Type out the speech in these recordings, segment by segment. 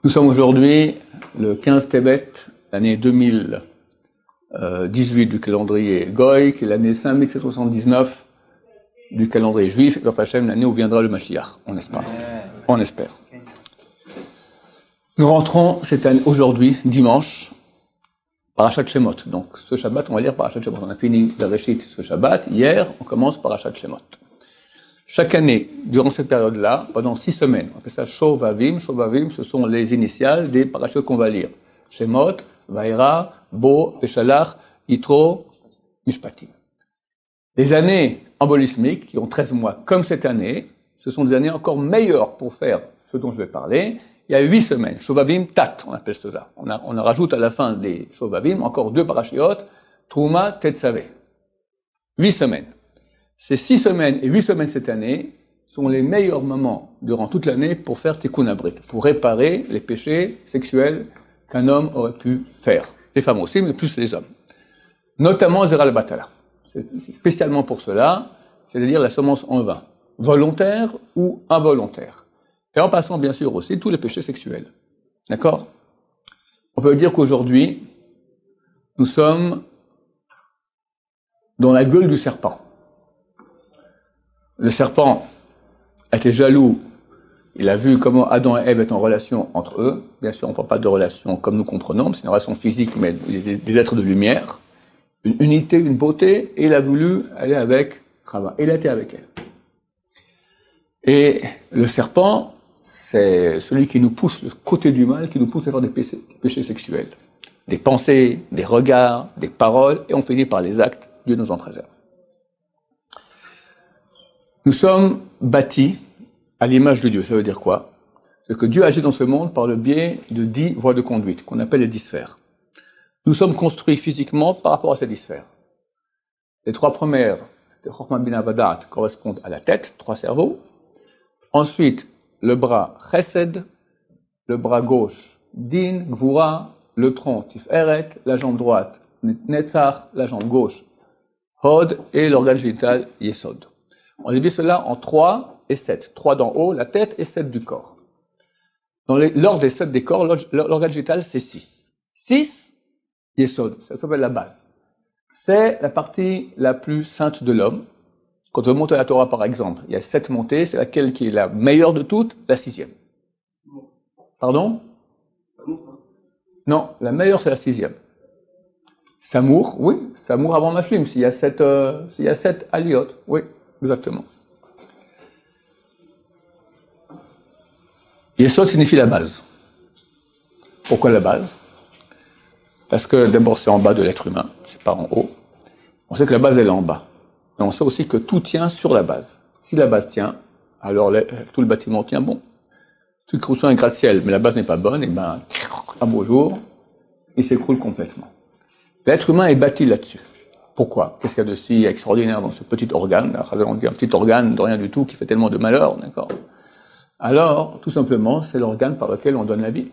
Nous sommes aujourd'hui le 15 Tébet, l'année 2018 du calendrier Goy, qui est l'année 5779 du calendrier juif, et l'année où viendra le Mashiach, on espère. On espère. Nous rentrons cette année, aujourd'hui, dimanche, Parashat Shemot. Donc ce Shabbat, on va lire Parashat Shemot. On a fini Bereshit ce Shabbat. Hier, on commence Parashat Shemot. Chaque année, durant cette période-là, pendant 6 semaines, on appelle ça Shovavim. Shovavim, ce sont les initiales des parachutes qu'on va lire. Shemot, Vaïra, Bo, Peshalach, Yitro, Mishpatim. Les années embolismiques, qui ont 13 mois, comme cette année, ce sont des années encore meilleures pour faire ce dont je vais parler. Il y a 8 semaines. Shovavim, Tat, on appelle ça. On rajoute à la fin des Shovavim encore 2 parachutes, Trouma, Tetzavé. 8 semaines. Ces 6 semaines et 8 semaines cette année sont les meilleurs moments durant toute l'année pour faire Tikkun Abrit, pour réparer les péchés sexuels qu'un homme aurait pu faire. Les femmes aussi, mais plus les hommes. Notamment Zera al-Batala. C'est spécialement pour cela, c'est-à-dire la semence en vain, volontaire ou involontaire. Et en passant bien sûr aussi tous les péchés sexuels. D'accord? On peut dire qu'aujourd'hui, nous sommes dans la gueule du serpent. Le serpent était jaloux, il a vu comment Adam et Ève étaient en relation entre eux. Bien sûr, on ne parle pas de relation comme nous comprenons, c'est une relation physique, mais des êtres de lumière, une unité, une beauté, et il a voulu aller avec Chava. Il a été avec elle. Et le serpent, c'est celui qui nous pousse, le côté du mal, qui nous pousse à faire des péchés sexuels. Des pensées, des regards, des paroles, et on finit par les actes. Dieu nous en préserve. Nous sommes bâtis à l'image de Dieu. Ça veut dire quoi? C'est que Dieu agit dans ce monde par le biais de 10 voies de conduite, qu'on appelle les 10 sphères. Nous sommes construits physiquement par rapport à ces 10 sphères. Les 3 premières, les Chokhmah Bina Vadat, correspondent à la tête, 3 cerveaux. Ensuite, le bras Chesed, le bras gauche Din, Gvura, le tronc Tiferet, la jambe droite Netzach, la jambe gauche Hod et l'organe génital Yesod. On divise cela en 3 et 7. 3 d'en haut, la tête, et 7 du corps. Dans l'ordre des 7 des corps, l'organe génital, c'est 6. 6, Yesod, ça s'appelle la base. C'est la partie la plus sainte de l'homme. Quand on monte à la Torah, par exemple, il y a 7 montées, c'est laquelle qui est la meilleure de toutes, la 6e. Pardon? Non, la meilleure, c'est la 6e. Samour, oui, Samour avant Mashlim, s'il y a 7 aliyot, oui. Exactement. Yesod signifie la base. Pourquoi la base? Parce que d'abord c'est en bas de l'être humain, c'est pas en haut. On sait que la base elle est en bas. Mais on sait aussi que tout tient sur la base. Si la base tient, alors tout le bâtiment tient bon. Tu construis un gratte-ciel, mais la base n'est pas bonne, et ben, un beau jour, il s'écroule complètement. L'être humain est bâti là-dessus. Pourquoi? Qu'est-ce qu'il y a de si extraordinaire dans ce petit organe? On dit un petit organe de rien du tout qui fait tellement de malheur, d'accord? Alors, tout simplement, c'est l'organe par lequel on donne la vie.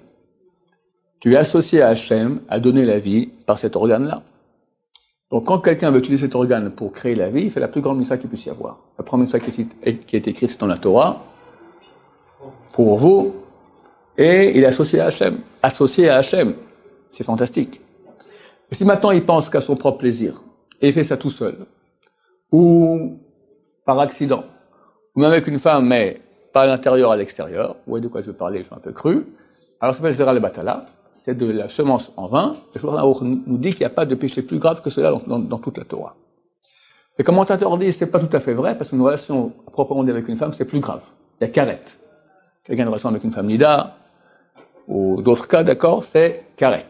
Tu es associé à Hachem à donner la vie par cet organe-là. Donc, quand quelqu'un veut utiliser cet organe pour créer la vie, il fait la plus grande mitzvah qu'il puisse y avoir. La première mitzvah qui est écrite dans la Torah, pour vous, et il est associé à Hachem. Associé à Hachem. C'est fantastique. Et si maintenant il pense qu'à son propre plaisir, et il fait ça tout seul, ou par accident, ou même avec une femme, mais pas à l'intérieur, à l'extérieur, vous voyez de quoi je veux parler, je suis un peu cru, alors ça s'appelle Zera al-Batala, c'est de la semence en vain, et le Shulchan Aruch nous dit qu'il n'y a pas de péché plus grave que cela dans toute la Torah. Les commentateurs disent que c'est pas tout à fait vrai, parce qu'une relation proprement dit avec une femme, c'est plus grave. Il y a karet. Quelqu'un a une relation avec une femme nida, ou d'autres cas, d'accord, c'est karet.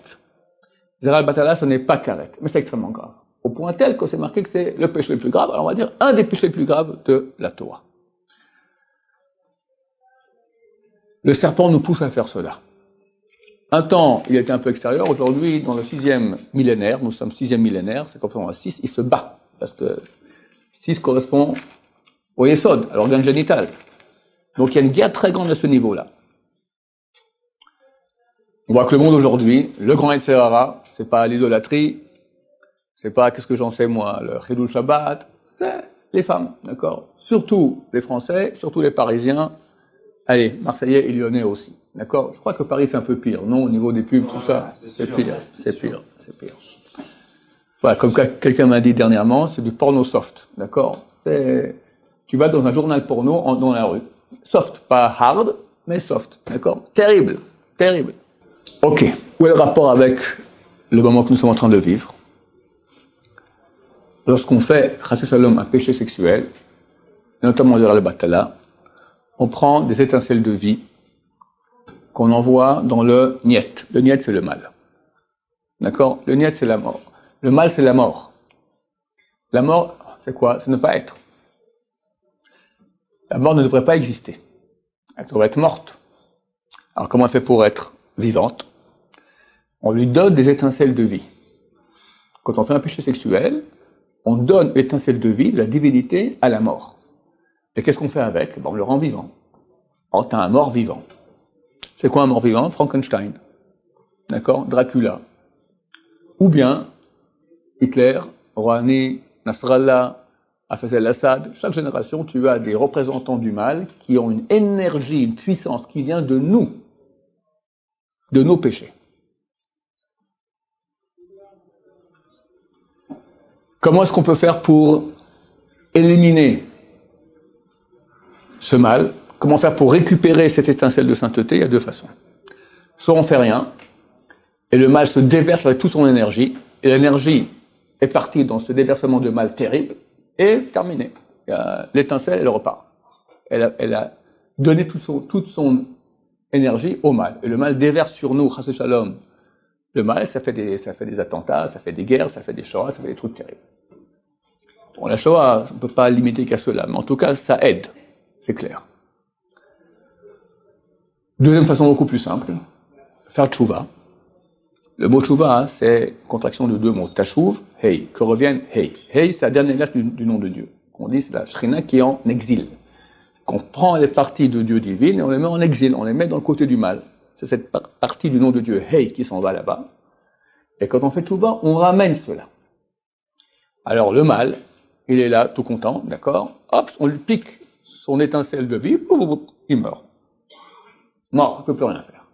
Zera al-Batala, ce n'est pas karet, mais c'est extrêmement grave. Au point tel que c'est marqué que c'est le péché le plus grave, alors on va dire un des péchés les plus graves de la Torah. Le serpent nous pousse à faire cela. Un temps, il était un peu extérieur, aujourd'hui, dans le 6e millénaire, nous sommes 6e millénaire, c'est correspond à 6, il se bat, parce que 6 correspond au Yesod, à l'organe génital. Donc il y a une guerre très grande à ce niveau-là. On voit que le monde aujourd'hui, le grand Yetzer Hara, c'est pas l'idolâtrie, c'est pas, qu'est-ce que j'en sais moi, le Chilul Shabbat, c'est les femmes, d'accord? Surtout les Français, surtout les Parisiens, Allez, Marseillais et Lyonnais aussi. D'accord? Je crois que Paris c'est un peu pire, non? Au niveau des pubs, tout ça, c'est pire, c'est pire, c'est pire. Voilà, comme quelqu'un m'a dit dernièrement, c'est du porno soft. D'accord? Tu vas dans un journal porno dans la rue. Soft, pas hard, mais soft. D'accord? Terrible, terrible. Ok. Où est le rapport avec le moment que nous sommes en train de vivre? Lorsqu'on fait, chassid shalom, un péché sexuel, notamment le batala, on prend des étincelles de vie qu'on envoie dans le niet. Le niet, c'est le mal. D'accord? Le niet, c'est la mort. Le mal, c'est la mort. La mort, c'est quoi? C'est ne pas être. La mort ne devrait pas exister. Elle devrait être morte. Alors comment elle fait pour être vivante? On lui donne des étincelles de vie. Quand on fait un péché sexuel, on donne l'étincelle de vie, de la divinité, à la mort. Et qu'est-ce qu'on fait avec? On le rend vivant. Oh, t'as un mort vivant. C'est quoi un mort vivant? Frankenstein. D'accord? Dracula. Ou bien Hitler, Rouhani, Nasrallah, Hafez al-Assad. Chaque génération, tu as des représentants du mal qui ont une énergie, une puissance qui vient de nous, de nos péchés. Comment est-ce qu'on peut faire pour éliminer ce mal? Comment faire pour récupérer cette étincelle de sainteté? Il y a deux façons. Soit on fait rien, et le mal se déverse avec toute son énergie, et l'énergie est partie dans ce déversement de mal terrible, et terminé. L'étincelle, elle repart. Elle a donné toute son énergie au mal. Et le mal déverse sur nous, chassid shalom. Le mal, ça fait des attentats, ça fait des guerres, ça fait des Shoah, ça fait des trucs terribles. Bon, la Shoah, on ne peut pas limiter qu'à cela, mais en tout cas, ça aide. C'est clair. Deuxième façon beaucoup plus simple, faire tchouva. Le mot tchouva, c'est contraction de deux mots. Tachouv, hey, que revienne hey. Hey, c'est la dernière lettre du nom de Dieu. On dit, c'est la Shrina qui est en exil. Qu'on prend les parties de Dieu divine et on les met en exil, on les met dans le côté du mal. C'est cette partie du nom de Dieu, hey, qui s'en va là-bas. Et quand on fait tchouva, on ramène cela. Alors le mal, il est là, tout content, d'accord? Hop, on lui pique son étincelle de vie, il meurt. Mort, il ne peut plus rien faire.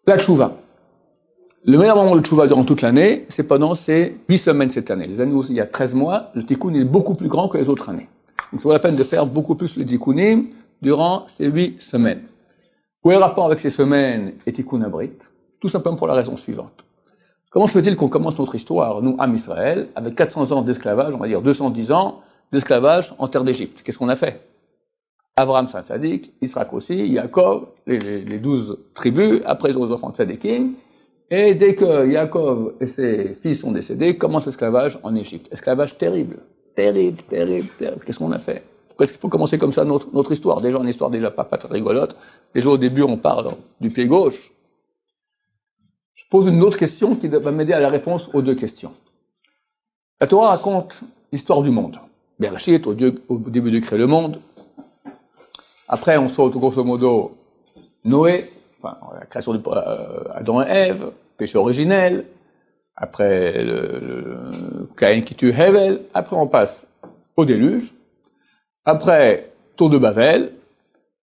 La tchouva. Le meilleur moment de tchouva durant toute l'année, c'est pendant ces 8 semaines cette année. Les années où il y a 13 mois, le tikkun est beaucoup plus grand que les autres années. Donc ça vaut la peine de faire beaucoup plus le tikkunim durant ces 8 semaines. Où est le rapport avec ces semaines et tikkun abrit? Tout simplement pour la raison suivante. Comment se fait-il qu'on commence notre histoire, nous, Am Israël, avec 400 ans d'esclavage, on va dire 210 ans d'esclavage en terre d'Égypte? Qu'est-ce qu'on a fait? Abraham, c'est un sadique, Israël aussi, Yaakov, les 12 tribus, après ils ont les enfants de Sadikim, et dès que Yaakov et ses fils sont décédés, commence l'esclavage en Égypte. Esclavage terrible, terrible, terrible, terrible. Qu'est-ce qu'on a fait? Pourquoi est-ce qu'il faut commencer comme ça notre histoire? Déjà, une histoire déjà pas très rigolote. Déjà, au début, on parle du pied gauche. Je pose une autre question qui va m'aider à la réponse aux deux questions. La Torah raconte l'histoire du monde. Bereshit, au début de créer le monde. Après, on saute grosso modo Noé, enfin, la création de Adam et Ève, péché originel. Après, Caïn qui tue Hevel. Après, on passe au déluge. Après, tour de Babel.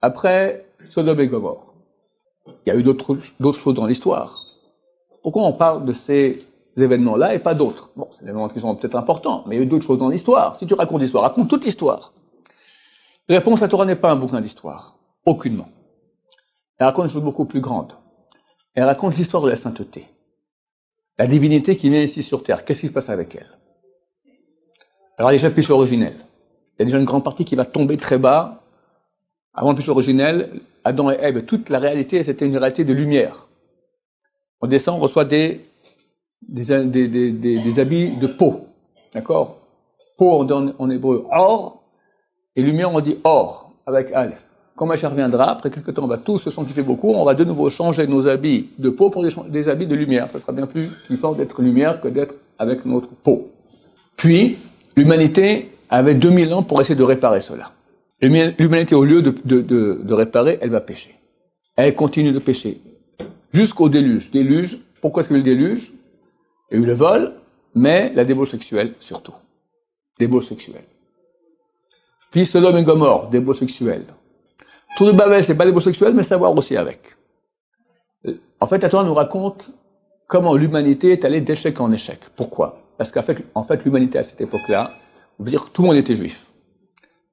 Après, Sodome et Gomorrhe. Il y a eu d'autres choses dans l'histoire. Pourquoi on parle de ces événements-là et pas d'autres? Bon, c'est des événements qui sont peut-être importants, mais il y a eu d'autres choses dans l'histoire. Si tu racontes l'histoire, raconte toute l'histoire. Réponse, la Torah n'est pas un bouquin d'histoire. Aucunement. Elle raconte une chose beaucoup plus grande. Elle raconte l'histoire de la sainteté. La divinité qui vient ici sur terre. Qu'est-ce qui se passe avec elle? Alors, il y a déjà le péché originel. Il y a déjà une grande partie qui va tomber très bas. Avant le péché originel, Adam et Ève, toute la réalité, c'était une réalité de lumière. On descend, on reçoit des habits de peau. D'accord? Peau en hébreu, or. Et lumière, on dit or, avec Aleph. Quand Mashiach reviendra, après quelques temps, on va tous se sanctifier beaucoup, on va de nouveau changer nos habits de peau pour des habits de lumière. Ça sera bien plus fort d'être lumière que d'être avec notre peau. Puis, l'humanité avait 2000 ans pour essayer de réparer cela. L'humanité, au lieu de réparer, elle va pécher. Elle continue de pécher. Jusqu'au déluge. Déluge, pourquoi est-ce qu'il y a eu le déluge? Il y a eu le vol, mais la débauche sexuelle surtout. Débauche sexuelle. Puis Sodome et Gomorre, débauche sexuelle. Tour de Babel, c'est pas l'hémosexuel, mais savoir aussi avec. En fait, la Torah nous raconte comment l'humanité est allée d'échec en échec. Pourquoi? Parce qu'en fait, l'humanité à cette époque-là, on veut dire que tout le monde était juif.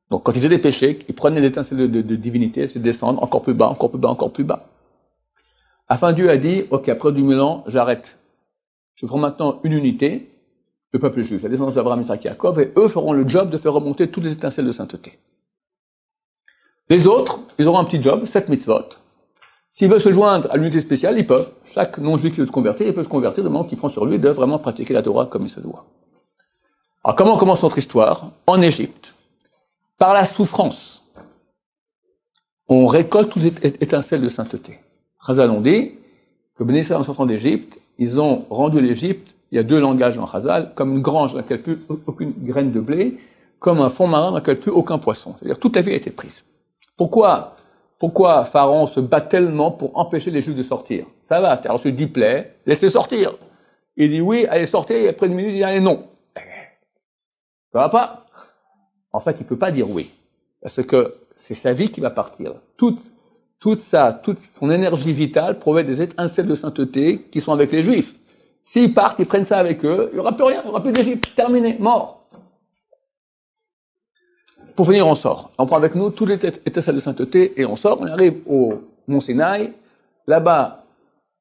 Donc, quand ils faisaient des péchés, ils prenaient des étincelles de divinité, elles se descendent encore plus bas, encore plus bas, encore plus bas. Enfin, Dieu a dit, ok, après 2000 ans, j'arrête. Je prends maintenant une unité, le peuple juif, la descendance d'Abraham, Isaac et Jacob, et eux feront le job de faire remonter toutes les étincelles de sainteté. Les autres, ils auront un petit job, 7 mitzvot. S'ils veulent se joindre à l'unité spéciale, ils peuvent. Chaque non-juif qui veut se convertir, il peut se convertir du moment qu'il prend sur lui de vraiment pratiquer la Torah comme il se doit. Alors, comment commence notre histoire? En Égypte. Par la souffrance, on récolte toutes les étincelles de sainteté. Chazal ont dit que Ben Israël, en sortant d'Égypte, ils ont rendu l'Égypte, il y a deux langages en Chazal, comme une grange dans laquelle plus aucune graine de blé, comme un fond marin dans lequel plus aucun poisson. C'est-à-dire toute la vie a été prise. Pourquoi Pharaon se bat tellement pour empêcher les Juifs de sortir? Ça va, t'as reçu 10 plaies, laissez sortir. Il dit oui, allez sortir, et après une minute, il dit allez non. Ça va pas? En fait, il peut pas dire oui. Parce que c'est sa vie qui va partir. Toute son énergie vitale provient des étincelles de sainteté qui sont avec les Juifs. S'ils partent, ils prennent ça avec eux, il y aura plus rien, il y aura plus d'Égypte, terminé, mort. Pour finir, on sort. On prend avec nous toutes les étincelles de sainteté et on sort, on arrive au Mont Sinaï. Là-bas,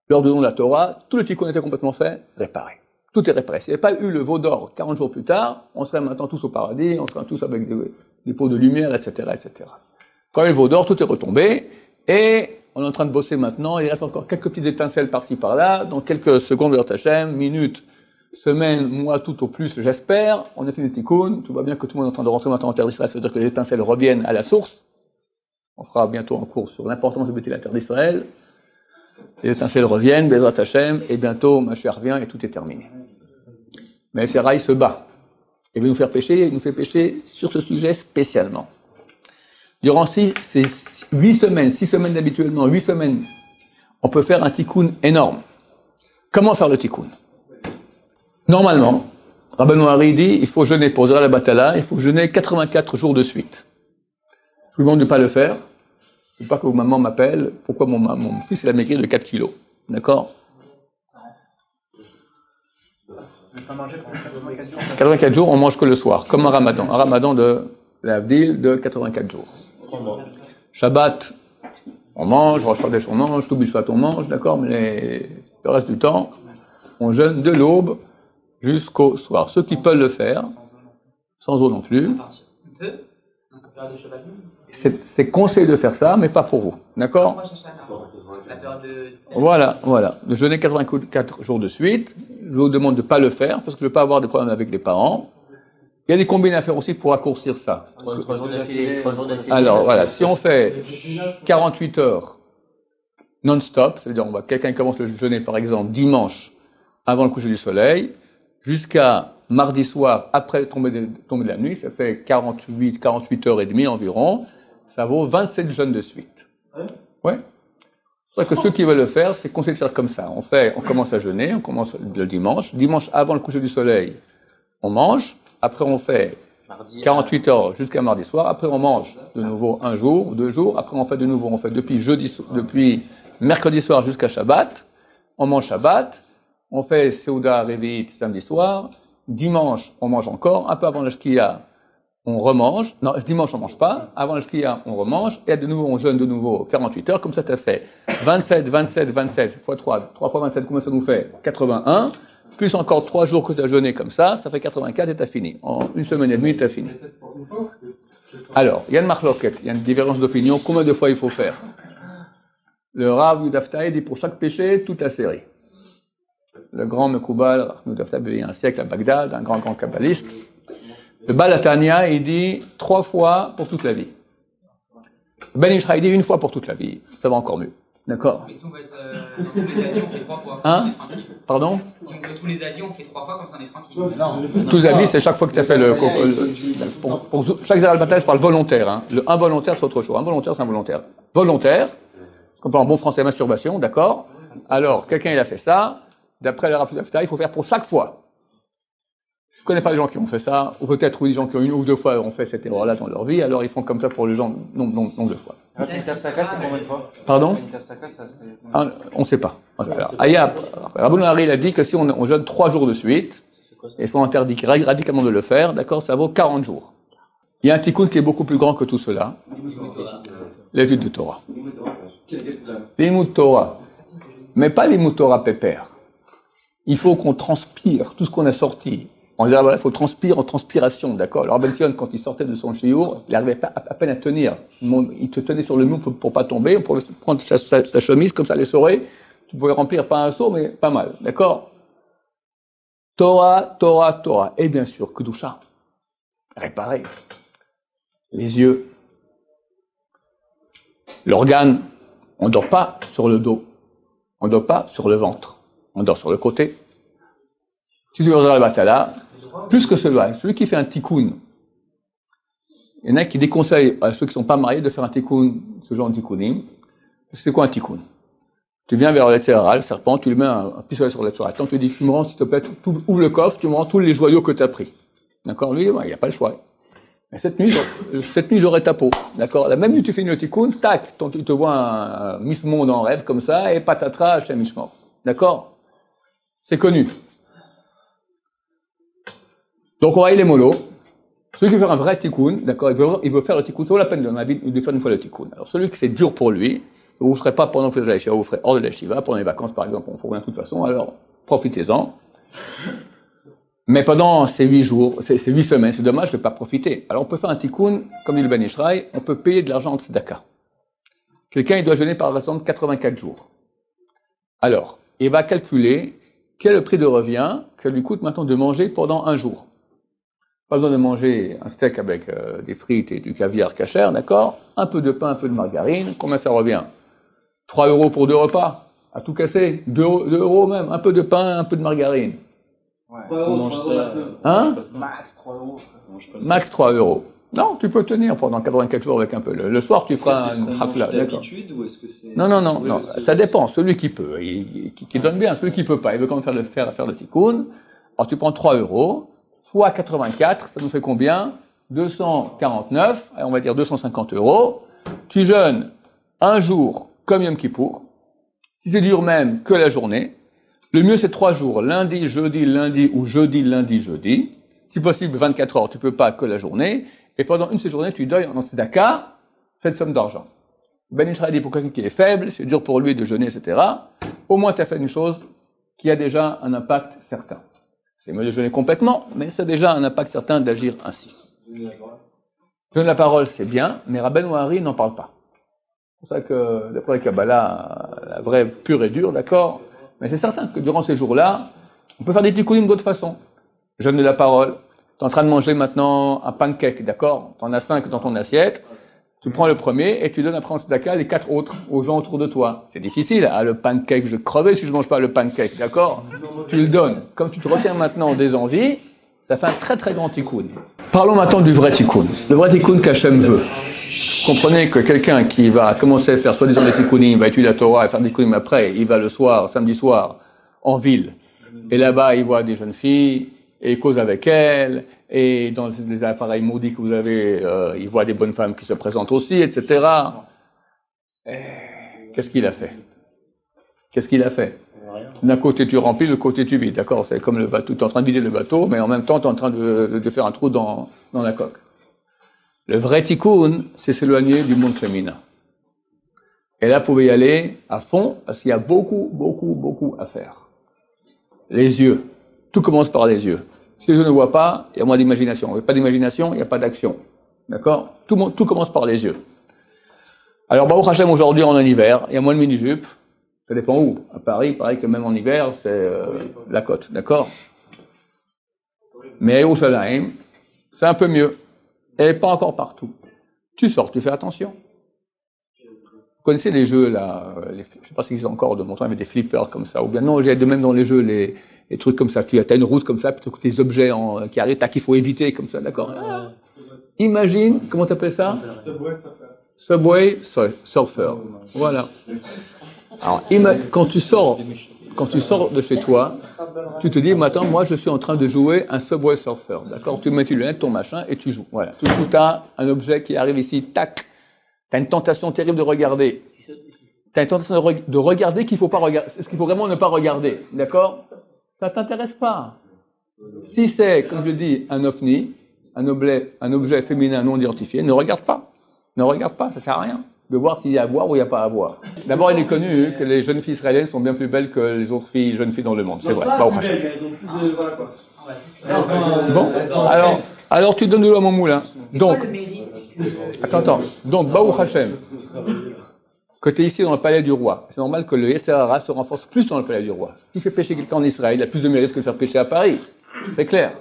lors du don de la Torah, tout le tikkun était complètement fait, réparé. Tout est réparé. S'il n'y avait pas eu le veau d'or 40 jours plus tard, on serait maintenant tous au paradis, on serait tous avec des pots de lumière, etc., etc. Quand il y a eu le veau d'or, tout est retombé, et on est en train de bosser maintenant, il reste encore quelques petites étincelles par-ci par-là, dans quelques secondes de Hachem, minutes, semaines, mois, tout au plus, j'espère, on a fini le tikkun, tout va bien que tout le monde est en train de rentrer maintenant en terre d'Israël, ça veut dire que les étincelles reviennent à la source. On fera bientôt un cours sur l'importance de bâtir la terre d'Israël. Les étincelles reviennent, Bezrat Hachem, et bientôt Mashiach revient et tout est terminé. Mais Séraï se bat. Il veut nous faire pécher, il nous fait pécher sur ce sujet spécialement. Durant ces 6 semaines habituellement, 8 semaines, on peut faire un tikkun énorme. Comment faire le tikkun? Normalement, Rabbeinu Hari dit, il faut jeûner pour Zera la Batala, il faut jeûner 84 jours de suite. Je vous demande de ne pas le faire. Je ne veux pas que vos mamans m'appellent, pourquoi mon fils il a maigri de 4 kilos. D'accord? 84 jours, on mange que le soir, comme un ramadan. Un ramadan de l'Avdil de 84 jours. Shabbat, on mange, Rosh Chodesh, on mange, Toubou Shvat, on mange, d'accord, mais le reste du temps, on jeûne de l'aube jusqu'au soir. Ceux qui peuvent le faire, sans eau non plus, c'est conseillé de faire ça, mais pas pour vous, d'accord? Voilà, de jeûner 84 jours de suite. Je vous demande de ne pas le faire, parce que je ne veux pas avoir des problèmes avec les parents. Il y a des combines à faire aussi pour raccourcir ça. 3 jours d'affilée. Alors voilà, si on fait 48 heures non-stop, c'est-à-dire quelqu'un commence le jeûner par exemple dimanche avant le coucher du soleil, jusqu'à mardi soir après tomber de la nuit, ça fait 48 heures et demie environ, ça vaut 27 jeûnes de suite. Ouais. C'est vrai que ceux qui veulent le faire, c'est conseillé de faire comme ça. On commence à jeûner, on commence le dimanche avant le coucher du soleil, on mange, après on fait 48 heures jusqu'à mardi soir, après on mange de nouveau un jour, 2 jours, après on fait de nouveau, depuis mercredi soir jusqu'à Shabbat, on mange Shabbat, on fait Seuda Réveillite samedi soir, dimanche on mange encore, un peu avant la Shkia, on remange, non, dimanche on mange pas, avant la Shkia on remange, et de nouveau on jeûne de nouveau 48 heures, comme ça fait 27 fois 3 fois 27, combien ça nous fait? 81, plus encore 3 jours que tu as jeûné comme ça fait 84 et tu as fini. En 1 semaine et demie, tu as fini. Alors, il y a une marloquette, il y a une divergence d'opinion, combien de fois il faut faire? Le Rav Yudaftaï dit pour chaque péché, toute la série. Le grand Mekoubal, Rav Yudaftaï, il y a un siècle à Bagdad, un grand kabbaliste. Le Baal HaTanya, il dit 3 fois pour toute la vie. Ben Ishra, il dit 1 fois pour toute la vie. Ça va encore mieux. D'accord? Mais si on veut être dans tous les avis, on fait 3 fois. Hein? On est tranquille. Pardon? Si on veut tous les avis, on fait 3 fois, comme ça on est tranquille. Tous les avis, c'est chaque fois que tu as fait pour chaque Zera al-Batala, je parle volontaire. Hein. Le involontaire, c'est autre chose. Involontaire, c'est involontaire. Volontaire, comme en bon français, masturbation, d'accord? Alors, quelqu'un, il a fait ça. D'après le Rav Yudaftaï, il faut faire pour chaque fois. Je connais pas les gens qui ont fait ça, ou peut-être oui, des gens qui ont 1 ou 2 fois ont fait cette erreur-là dans leur vie, alors ils font comme ça pour les gens nombre de fois. Intersaka, c'est combien de fois? Pardon? Intersaka, ça c'est. On ne sait pas. Rabbi Hari, il a dit que si on jeûne 3 jours de suite, et sont interdits radicalement de le faire, d'accord, ça vaut 40 jours. Il y a un tikkun qui est beaucoup plus grand que tout cela. L'étude de Torah. L'imout Torah. Mais pas l'imout Torah pépère. Il faut qu'on transpire tout ce qu'on a sorti. On disait, voilà, il faut transpirer en transpiration, d'accord? Alors, Ben Sion, quand il sortait de son chiour, il n'arrivait pas à peine à tenir. Il te tenait sur le mou pour pas tomber, pour prendre sa chemise, comme ça, les soirées. Tu pouvais remplir pas un seau, mais pas mal, d'accord? Torah, Torah, Torah. Et bien sûr, Kedusha. Réparer. Les yeux. L'organe. On ne dort pas sur le dos. On ne dort pas sur le ventre. On dort sur le côté. Si tu regardes le Batala, plus que celui qui fait un tikkun. Il y en a qui déconseillent à ceux qui ne sont pas mariés de faire un tikkun, ce genre de tikkunim. C'est quoi un tikkun? Tu viens vers l'Etzerara, le serpent, tu lui mets un pistolet sur l'Etzerara. Tu lui dis, tu me rends, s'il te plaît, ouvre le coffre, tu me rends tous les joyaux que tu as pris. D'accord? Lui, il n'y a pas le choix. Mais cette nuit, j'aurai ta peau. D'accord? La même nuit, tu finis le tikkun, tac, il te voit un Miss Monde en rêve, comme ça, et patatras, Hashem Ishmor. D'accord? C'est connu. Donc, on va y les mollo. Celui qui veut faire un vrai tikkun, d'accord, il veut faire le tikkun, ça vaut la peine de faire une fois le tikkun. Alors, celui qui c'est dur pour lui, vous ne ferez pas pendant que vous êtes à la yeshiva, vous ferez hors de la yeshiva, pendant les vacances, par exemple, on ne fait rien de toute façon, alors, profitez-en. Mais pendant ces 8 jours, ces 8 semaines, c'est dommage de ne pas profiter. Alors, on peut faire un tikkun, comme dit le Ben Ishraï, on peut payer de l'argent en tzedaka. Quelqu'un, il doit jeûner par exemple 84 jours. Alors, il va calculer quel est le prix de revient que lui coûte maintenant de manger pendant un jour. Pas besoin de manger un steak avec des frites et du caviar cachère, d'accord? Un peu de pain, un peu de margarine. Combien ça revient? 3 € pour 2 repas. À tout casser. 2 € même. Un peu de pain, un peu de margarine. Ouais, est-ce qu'on mange ça? Hein? Max 3 €. Max 3 €. Non, tu peux tenir pendant 84 jours avec un peu. Le soir, tu feras un hafla, d'accord? Ou est-ce que c'est... Non. Ça dépend. Celui qui peut, qui donne bien. Celui qui peut pas, il veut quand même faire le tikkun. Alors, tu prends 3 € fois 84, ça nous fait combien? 249, on va dire 250 €. Tu jeûnes un jour comme Yom Kippour. Si c'est dur même que la journée, le mieux c'est 3 jours, lundi, jeudi, lundi ou jeudi, lundi, jeudi. Si possible 24 heures, tu peux pas que la journée. Et pendant une de ces journées, tu deuilles en tzedaka cette somme d'argent. Ben Ishraï dit pour quelqu'un qui est faible, c'est dur pour lui de jeûner, etc. Au moins tu as fait une chose qui a déjà un impact certain. C'est mieux de jeûner complètement, mais c'est déjà un impact certain d'agir ainsi. Jeûne la parole, c'est bien, mais Rabbeinu Hari n'en parle pas. C'est pour ça que, d'après la Kabbalah, la vraie pure et dure, d'accord? Mais c'est certain que durant ces jours-là, on peut faire des tikkunim d'autre façon. Jeûne de la parole. Tu es en train de manger maintenant un pancake, d'accord? Tu en as 5 dans ton assiette. Tu prends le premier et tu donnes après en tzedaka les 4 autres aux gens autour de toi. C'est difficile, hein, le pancake, je vais crever si je mange pas le pancake, d'accord? Tu le donnes. Comme tu te retiens maintenant des envies, ça fait un très très grand tikkun. Parlons maintenant du vrai tikkun. Le vrai tikkun qu'Hachem veut. Comprenez que quelqu'un qui va commencer à faire soi-disant des tikkunim, va étudier la Torah et faire des tikkunim après, il va le soir, samedi soir, en ville. Et là-bas, il voit des jeunes filles, et il cause avec elles, et dans les appareils maudits que vous avez, il voit des bonnes femmes qui se présentent aussi, etc. Qu'est-ce qu'il a fait? D'un côté tu remplis, de l'autre côté tu vides, d'accord? C'est comme le bateau, tu es en train de vider le bateau, mais en même temps tu es en train de faire un trou dans la coque. Le vrai tikkun, c'est s'éloigner du monde féminin. Et là, vous pouvez y aller à fond, parce qu'il y a beaucoup à faire. Les yeux. Tout commence par les yeux. Si les yeux ne voient pas, il y a moins d'imagination. Il n'y a pas d'imagination, il n'y a pas d'action. D'accord? Tout commence par les yeux. Alors, Baruch Hashem, aujourd'hui, on est en hiver, il y a moins de mini-jupe. Ça dépend où. À Paris, pareil que même en hiver, c'est la côte. D'accord? Mais à Yerushalayim, c'est un peu mieux. Et pas encore partout. Tu sors, tu fais attention. Vous connaissez les jeux, là, je ne sais pas s'ils ont encore de mon temps, mais des flippers comme ça. Ou bien non, il y a de même dans les jeux, les trucs comme ça. Tu as une route comme ça, puis tu as des objets qui arrivent, qu'il faut éviter comme ça, d'accord? Imagine, comment tu appelles ça? Subway Surfer. Voilà. Alors, quand tu sors de chez toi, tu te dis, maintenant, moi, je suis en train de jouer un Subway Surfer, d'accord? Tu mets tes lunettes, ton machin, et tu joues. Voilà. Tout à un objet qui arrive ici, tac. Tu as une tentation terrible de regarder. Tu as une tentation de regarder qu'il faut pas regarder, ce qu'il faut vraiment ne pas regarder. D'accord? Ça t'intéresse pas. Si c'est, comme je dis, un ovni, un objet féminin non identifié, ne regarde pas. Ne regarde pas, ça sert à rien de voir s'il y a à voir ou il n'y a pas à voir. D'abord, il est connu que les jeunes filles israéliennes sont bien plus belles que les autres jeunes filles dans le monde. C'est vrai. Bon, alors tu donnes de l'eau à mon moulin. Donc, attends. Donc, Baruch Hashem, que tu es ici dans le palais du roi, c'est normal que le Yetzer Hara se renforce plus dans le palais du roi. S'il fait pécher quelqu'un en Israël, il a plus de mérite que de faire pécher à Paris. C'est clair.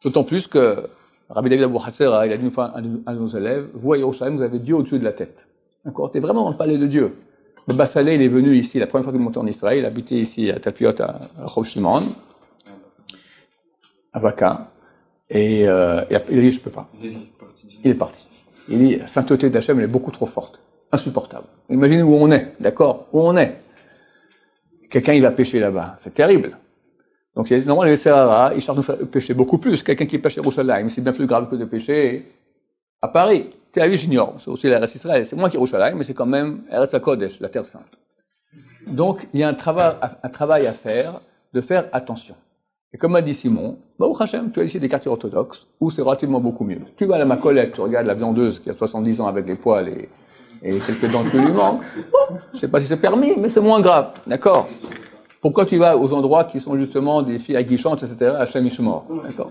D'autant plus que Rabbi David Abou Hassera, il a dit une fois à un de nos élèves, vous à Yerushalayim, vous avez Dieu au-dessus de la tête. D'accord? T'es vraiment dans le palais de Dieu. Le Bassalé, il est venu ici, la première fois qu'il est monté en Israël, il habitait ici à Talpiot, à Chov Shimon, à Baka, et il a dit, je peux pas. Il est parti. Il dit, la sainteté d'Hachem, elle est beaucoup trop forte. Insupportable. Imaginez où on est, d'accord? Où on est. Quelqu'un, il va pêcher là-bas. C'est terrible. Donc, normalement, le Sahara, il cherche de faire pêcher beaucoup plus. Quelqu'un qui pêche à Yerushalayim, c'est bien plus grave que de pêcher à Paris. Tel Aviv, j'ignore. C'est aussi l'Eretz Israël. C'est moins qu'Yerushalayim, mais c'est quand même Eretz HaKodesh, la Terre Sainte. Donc, il y a un travail à faire, de faire attention. Et comme a dit Simon, Baruch Hashem, tu as ici des quartiers orthodoxes, où c'est relativement beaucoup mieux. Tu vas à la Macolette, tu regardes la viandeuse qui a 70 ans avec les poils et quelques dents qui lui manquent. Bon, je sais pas si c'est permis, mais c'est moins grave. D'accord? Pourquoi tu vas aux endroits qui sont justement des filles aguichantes, etc., à Chamishmor? D'accord?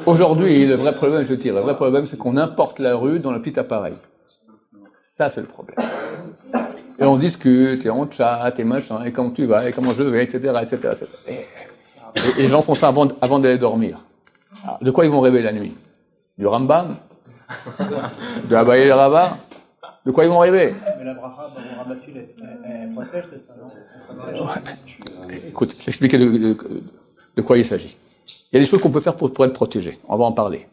Aujourd'hui, le vrai problème, le vrai problème, c'est qu'on importe la rue dans le petit appareil. Ça, c'est le problème. Et on discute, et on chatte, et machin, et comment tu vas, et comment je vais, etc., etc., etc. Et les gens font ça avant d'aller dormir. Alors, de quoi ils vont rêver la nuit? Du Rambam? De Abaye el Rava? De quoi ils vont rêver? Mais la bracha, elle protège de ça, non? Écoute, je vais expliquer de quoi il s'agit. Il y a des choses qu'on peut faire pour être protégé. On va en parler.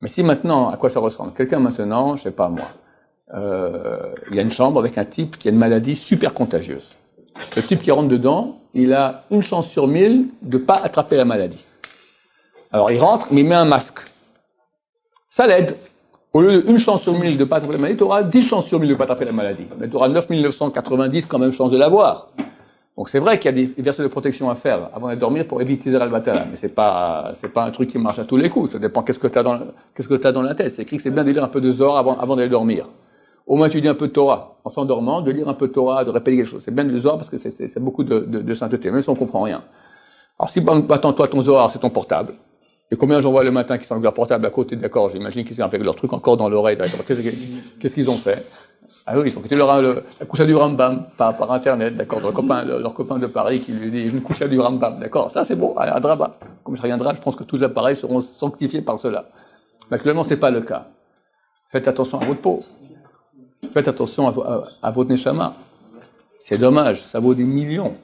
Mais si maintenant, à quoi ça ressemble? Quelqu'un maintenant, je sais pas moi, il y a une chambre avec un type qui a une maladie super contagieuse. Le type qui rentre dedans, il a une chance sur 1000 de pas attraper la maladie. Alors il rentre, mais il met un masque. Ça l'aide. Au lieu d'une chance sur 1000 de pas attraper la maladie, tu auras 10 chances sur 1000 de pas attraper la maladie. Mais tu auras 9990 quand même chances de l'avoir. Donc c'est vrai qu'il y a des versets de protection à faire avant de dormir pour éviter Zera al-Batala. Mais c'est pas un truc qui marche à tous les coups. Ça dépend qu'est-ce que tu as dans la tête. C'est écrit que c'est bien de lire un peu de Zohar avant d'aller dormir. Au moins tu dis un peu de Torah. En s'endormant, de lire un peu de Torah, de répéter quelque chose. C'est bien de le Zohar parce que c'est beaucoup de sainteté, même si on comprend rien. Alors si, attends, toi, ton Zohar, c'est ton portable. Et combien j'en vois le matin qui sont avec leur portable à côté, d'accord, j'imagine qu'ils sont avec leur truc encore dans l'oreille, d'accord. Qu'est-ce qu'ils ont fait? Ah oui, ils ont écouté la couche du Rambam par Internet, d'accord, leur copain de Paris qui lui dit une couche du Rambam, d'accord. Ça c'est bon, à Draba. Comme je reviendrai, je pense que tous les appareils seront sanctifiés par cela. Mais actuellement, c'est pas le cas. Faites attention à votre peau. Faites attention à votre neshama. C'est dommage, ça vaut des millions.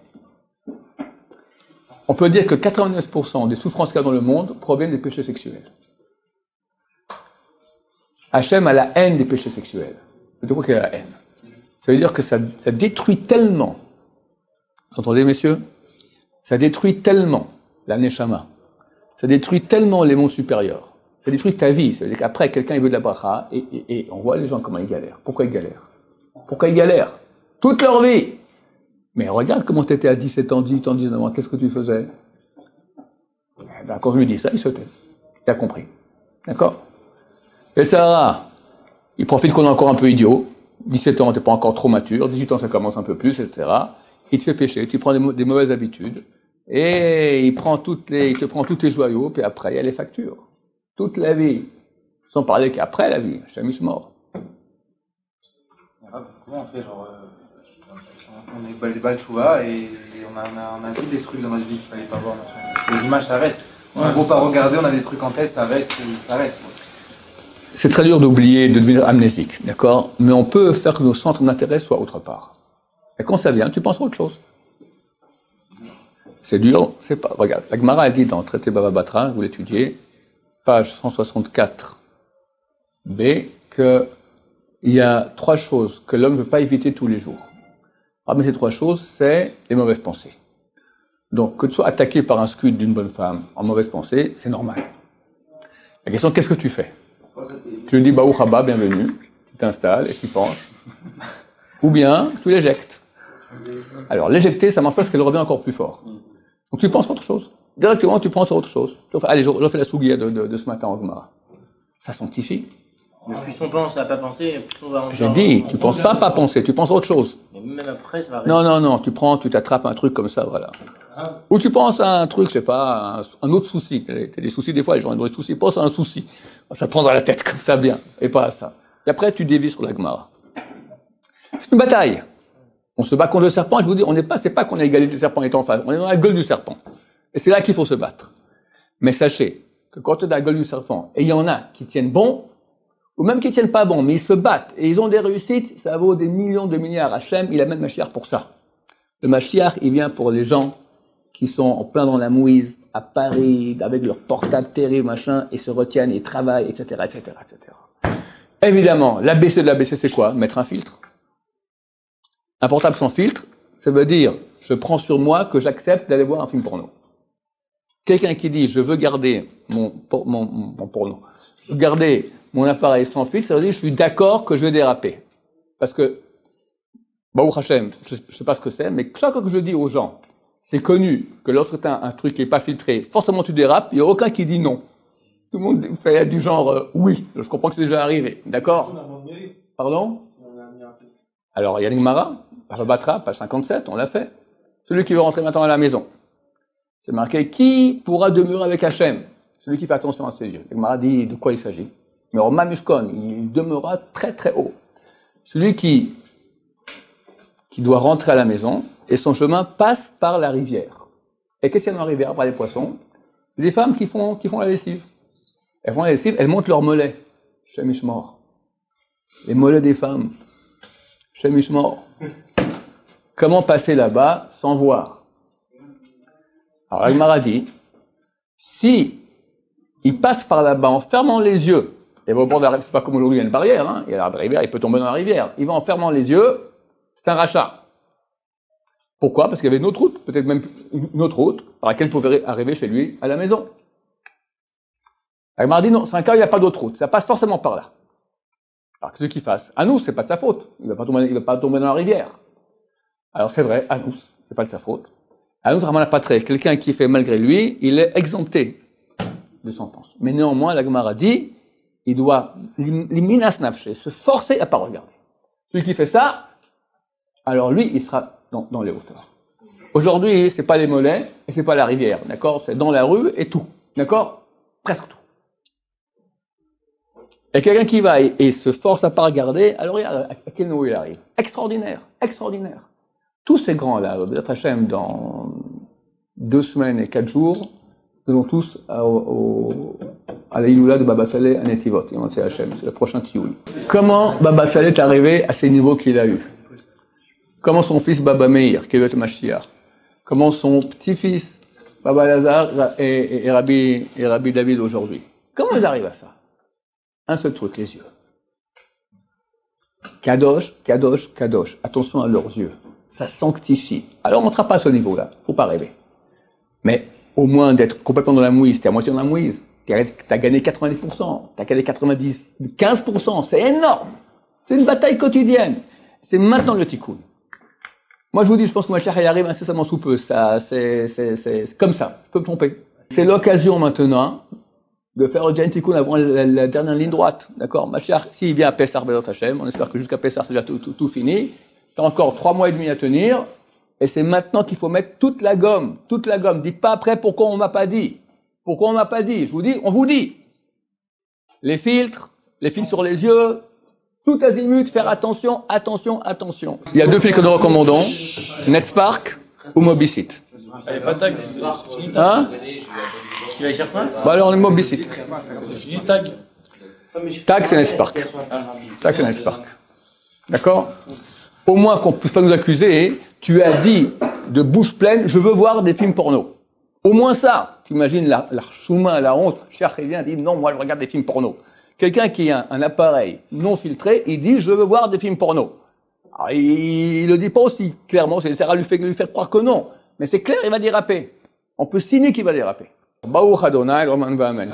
On peut dire que 99% des souffrances qu'il y a dans le monde proviennent des péchés sexuels. Hachem a la haine des péchés sexuels. De quoi qu'il a la haine? Ça veut dire que ça détruit tellement. Vous entendez, messieurs? Ça détruit tellement la neshama. Ça détruit tellement les mondes supérieurs. Ça détruit ta vie. Ça veut dire qu'après, quelqu'un il veut de la bracha et on voit les gens comment ils galèrent. Pourquoi ils galèrent? Pourquoi ils galèrent? Toute leur vie. Mais regarde comment tu étais à 17 ans, 18 ans, 19 ans, qu'est-ce que tu faisais? Ben, quand je lui dis ça, il se tait. Il a compris. D'accord? Et Sarah, il profite qu'on est encore un peu idiot. 17 ans, t'es pas encore trop mature. 18 ans, ça commence un peu plus, etc. Il te fait pécher, tu prends des mauvaises habitudes. Et il te prend tous tes joyaux, puis après, il y a les factures. Toute la vie. Sans parler qu'après la vie, Shamish mort. Comment on fait, genre, on est des balles chouva et on a vu des trucs dans notre vie qu'il fallait pas voir, machin. Les images, ça reste. On a beau pas regarder, on a des trucs en tête, ça reste. C'est très dur d'oublier, de devenir amnésique, d'accord? Mais on peut faire que nos centres d'intérêt soient autre part. Et quand ça vient, tu penses à autre chose. C'est dur, c'est pas. Regarde, la Gemara, elle dit dans le traité Bava Batra, vous l'étudiez, page 164b, qu'il y a 3 choses que l'homme ne peut pas éviter tous les jours. Parmi ces 3 choses, c'est les mauvaises pensées. Donc, que tu sois attaqué par un scud d'une bonne femme en mauvaise pensée, c'est normal. La question, qu'est-ce que tu fais? Tu lui dis, Baruch haba, bienvenue. tu t'installes et tu penches. Ou bien, tu l'éjectes. Alors, l'éjecter, ça marche pas parce qu'elle revient encore plus fort. Donc, tu penses à autre chose. Directement, tu penses à autre chose. Allez, je refais la souguia de ce matin en Gemara. Ça sanctifie. Mais plus on pense à pas penser, plus on va en J'ai dit, tu penses pas à penser, tu penses à autre chose. Mais même après, ça va rester. Non, tu t'attrapes un truc comme ça, voilà. Ou tu penses à un truc, je sais pas, un autre souci. T'as des soucis des fois, les gens ont des soucis. Pense à un souci. Ça te prendra la tête comme ça, bien. Et pas à ça. Et après, tu dévies sur la Gemara. C'est une bataille. On se bat contre le serpent, et je vous dis, c'est pas qu'on a égalité le serpent étant en face. On est dans la gueule du serpent. Et c'est là qu'il faut se battre. Mais sachez que quand tu es dans la gueule du serpent, et il y en a qui tiennent bon, ou même qui tiennent pas bon, mais ils se battent, et ils ont des réussites, ça vaut des millions de milliards. Hachem, il a même Mashiach pour ça. Le Mashiach, il vient pour les gens qui sont en plein dans la mouise, à Paris, avec leur portable terrible, machin, et se retiennent, et travaillent, etc., etc., etc. Évidemment, l'ABC de l'ABC, c'est quoi? Mettre un filtre. Un portable sans filtre, ça veut dire, je prends sur moi que j'accepte d'aller voir un film porno. Quelqu'un qui dit, je veux garder mon porno, garder mon appareil sans filtre, ça veut dire, je suis d'accord que je vais déraper. Parce que, Baruch Hashem, je sais pas ce que c'est, mais chaque fois que je dis aux gens, c'est connu que lorsque tu as un truc qui est pas filtré, forcément tu dérapes, il y a aucun qui dit non. Tout le monde fait du genre, oui, je comprends que c'est déjà arrivé. D'accord? Pardon? Alors, il y a l'Igmara, Batra, page 57, on l'a fait. Celui qui veut rentrer maintenant à la maison. C'est marqué, qui pourra demeurer avec Hachem? Celui qui fait attention à ses yeux. L'Igmara dit de quoi il s'agit. Mais au Mamishkon, il demeurera très très haut. Celui qui doit rentrer à la maison, et son chemin passe par la rivière. Et qu'est-ce qu'il y a dans la rivière? Par les poissons. Des femmes qui font la lessive. Elles font la lessive, elles montent leurs mollets. Shem Ishmor. Les mollets des femmes. Shem Ishmor. Comment passer là-bas sans voir? Alors, Agmara dit, si il passe par là-bas en fermant les yeux, et au bord de la rivière, c'est pas comme aujourd'hui, il y a une barrière, hein, il y a la rivière, il peut tomber dans la rivière. Il va en fermant les yeux, c'est un rachat. Pourquoi? Parce qu'il y avait une autre route, peut-être même une autre route, par laquelle il pouvait arriver chez lui, à la maison. Agmara dit, non, c'est un cas où il n'y a pas d'autre route, ça passe forcément par là. Alors, qu'est-ce qu'il fasse? À nous, c'est pas de sa faute. Il va pas tomber dans la rivière. Alors, c'est vrai, à nous, c'est pas de sa faute. À nous, Raman Patré, quelqu'un qui fait malgré lui, il est exempté de sentence. Mais néanmoins, la Gemara dit, il doit, l'iminas nafshe, se forcer à pas regarder. Celui qui fait ça, alors lui, il sera dans les hauteurs. Aujourd'hui, c'est pas les mollets, et c'est pas la rivière, d'accord? C'est dans la rue et tout. D'accord? Presque tout. Et quelqu'un qui va et se force à pas regarder, alors regarde à quel niveau il arrive. Extraordinaire, extraordinaire. Tous ces grands-là, peut-être Hachem, dans 2 semaines et 4 jours, nous allons tous à la Iloula de Baba Saleh à Netivot. C'est Hachem, c'est le prochain Tioul. Comment Baba Saleh est arrivé à ces niveaux qu'il a eu? Comment son fils Baba Meir, qui est le Mashiach? Comment son petit-fils Baba Lazar et Rabbi David aujourd'hui? Comment ils arrivent à ça? Un seul truc, les yeux. Kadosh, Kadosh, Kadosh. Attention à leurs yeux. Ça sanctifie. Alors, on ne sera pas à ce niveau-là. Faut pas rêver. Mais, au moins d'être complètement dans la mouise. T'es à moitié dans la mouise. T'as gagné 90%. T'as gagné 15%. C'est énorme. C'est une bataille quotidienne. C'est maintenant le tikkun. Moi, je vous dis, je pense que Mashiach y arrive incessamment sous peu. Ça, c'est comme ça. Je peux me tromper. C'est l'occasion maintenant de faire le tikkun avant la dernière ligne droite. D'accord? Mashiach, s'il vient à Pessah Bezrat Hashem, on espère que jusqu'à Pessah, c'est déjà tout fini. T'as encore 3 mois et demi à tenir, et c'est maintenant qu'il faut mettre toute la gomme. Dites pas après pourquoi on m'a pas dit. Pourquoi on m'a pas dit? Je vous dis, on vous dit. Les filtres sur les yeux, tout azimut, faire attention. Il y a 2 filtres que nous recommandons, NetSpark ou Mobicit. Hein? Tu vas chercher ça? Bah alors, Mobicit. Tag. Tag, c'est NetSpark. D'accord? Au moins qu'on ne puisse pas nous accuser, tu as dit de bouche pleine, je veux voir des films porno. Au moins ça. T'imagines la chouma, la honte. Cher vient dit, non, moi je regarde des films porno. Quelqu'un qui a un appareil non filtré, il dit, je veux voir des films porno. Alors, il le dit pas aussi clairement, c'est à lui faire croire que non. Mais c'est clair, il va déraper. On peut signer qu'il va déraper. Baruch Adonai, Roman Vamen.